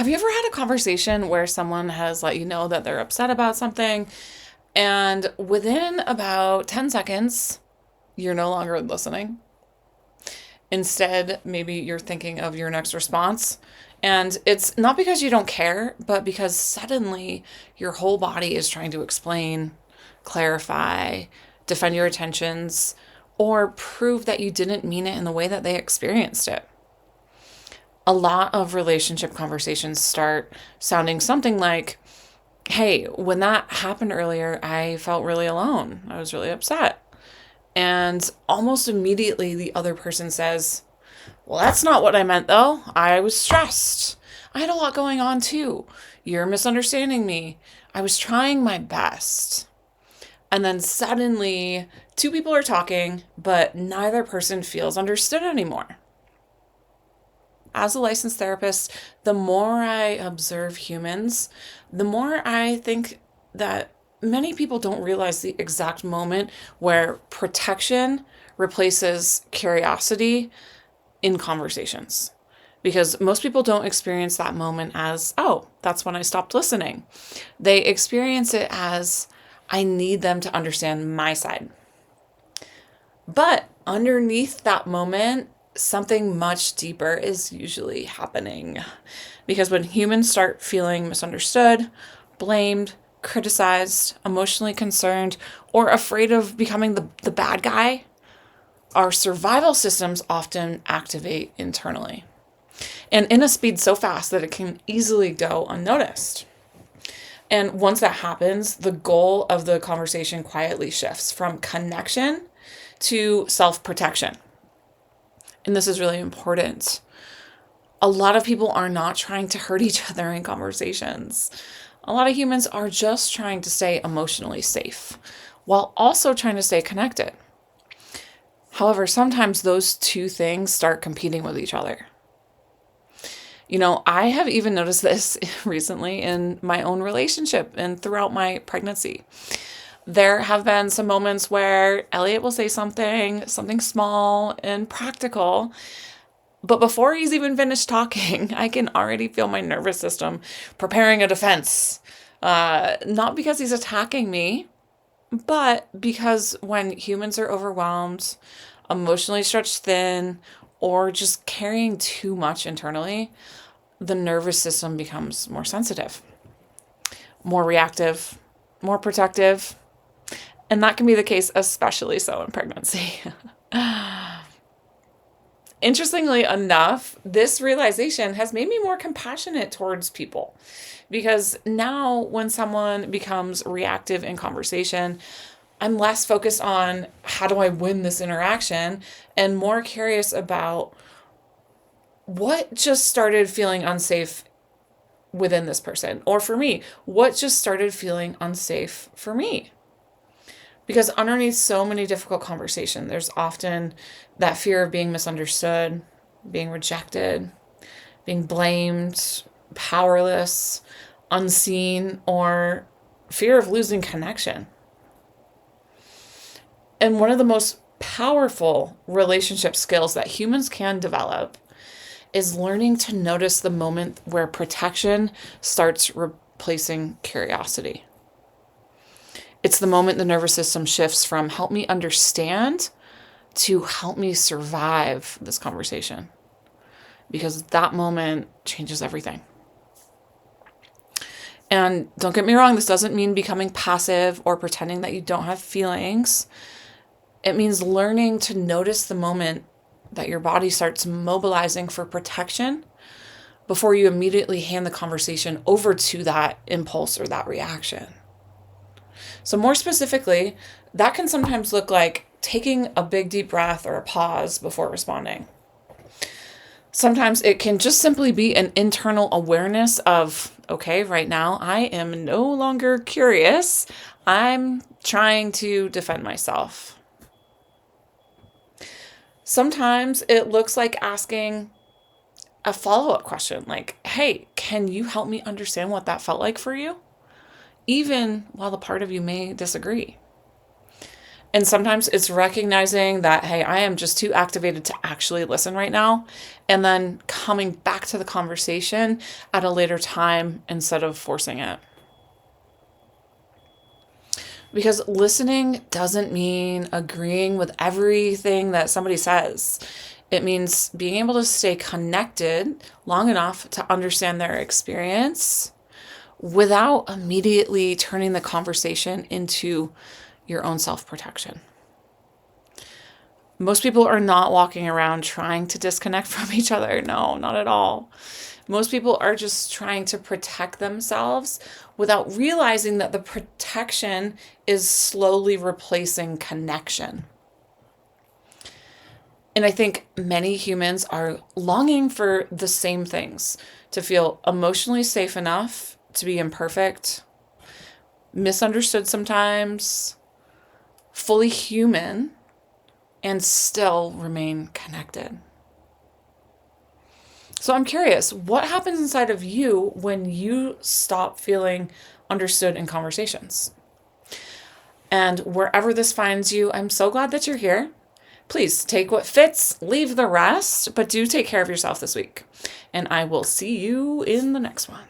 Have you ever had a conversation where someone has let you know that they're upset about something, and within about 10 seconds, you're no longer listening? Instead, maybe you're thinking of your next response. And it's not because you don't care, but because suddenly your whole body is trying to explain, clarify, defend your intentions, or prove that you didn't mean it in the way that they experienced it. A lot of relationship conversations start sounding something like, hey, when that happened earlier, I felt really alone. I was really upset. And almost immediately, the other person says, well, that's not what I meant, though. I was stressed. I had a lot going on, too. You're misunderstanding me. I was trying my best. And then suddenly, two people are talking, but neither person feels understood anymore. As a licensed therapist, the more I observe humans, the more I think that many people don't realize the exact moment where protection replaces curiosity in conversations. Because most people don't experience that moment as, oh, that's when I stopped listening. They experience it as, I need them to understand my side. But underneath that moment, something much deeper is usually happening. Because when humans start feeling misunderstood, blamed, criticized, emotionally concerned, or afraid of becoming the bad guy, our survival systems often activate internally. And in a speed so fast that it can easily go unnoticed. And once that happens, the goal of the conversation quietly shifts from connection to self-protection. And this is really important. A lot of people are not trying to hurt each other in conversations. A lot of humans are just trying to stay emotionally safe while also trying to stay connected. However, sometimes those two things start competing with each other. I have even noticed this recently in my own relationship and throughout my pregnancy. There have been some moments where Elliot will say something small and practical, but before he's even finished talking, I can already feel my nervous system preparing a defense. Not because he's attacking me, but because when humans are overwhelmed, emotionally stretched thin, or just carrying too much internally, the nervous system becomes more sensitive, more reactive, more protective. And that can be the case, especially so in pregnancy. Interestingly enough, this realization has made me more compassionate towards people. Because now when someone becomes reactive in conversation, I'm less focused on how do I win this interaction and more curious about what just started feeling unsafe within this person. Or for me, what just started feeling unsafe for me. Because underneath so many difficult conversations, there's often that fear of being misunderstood, being rejected, being blamed, powerless, unseen, or fear of losing connection. And one of the most powerful relationship skills that humans can develop is learning to notice the moment where protection starts replacing curiosity. It's the moment the nervous system shifts from help me understand to help me survive this conversation. Because that moment changes everything. And don't get me wrong, this doesn't mean becoming passive or pretending that you don't have feelings. It means learning to notice the moment that your body starts mobilizing for protection before you immediately hand the conversation over to that impulse or that reaction. So more specifically, that can sometimes look like taking a big deep breath or a pause before responding. Sometimes it can just simply be an internal awareness of, okay, right now I am no longer curious. I'm trying to defend myself. Sometimes it looks like asking a follow-up question like, hey, can you help me understand what that felt like for you? Even while the part of you may disagree. And sometimes it's recognizing that, hey, I am just too activated to actually listen right now. And then coming back to the conversation at a later time instead of forcing it. Because listening doesn't mean agreeing with everything that somebody says. It means being able to stay connected long enough to understand their experience without immediately turning the conversation into your own self-protection. Most people are not walking around trying to disconnect from each other. No, not at all. Most people are just trying to protect themselves without realizing that the protection is slowly replacing connection. And I think many humans are longing for the same things, to feel emotionally safe enough to be imperfect, misunderstood sometimes, fully human, and still remain connected. So I'm curious, what happens inside of you when you stop feeling understood in conversations? And wherever this finds you, I'm so glad that you're here. Please take what fits, leave the rest, but do take care of yourself this week. And I will see you in the next one.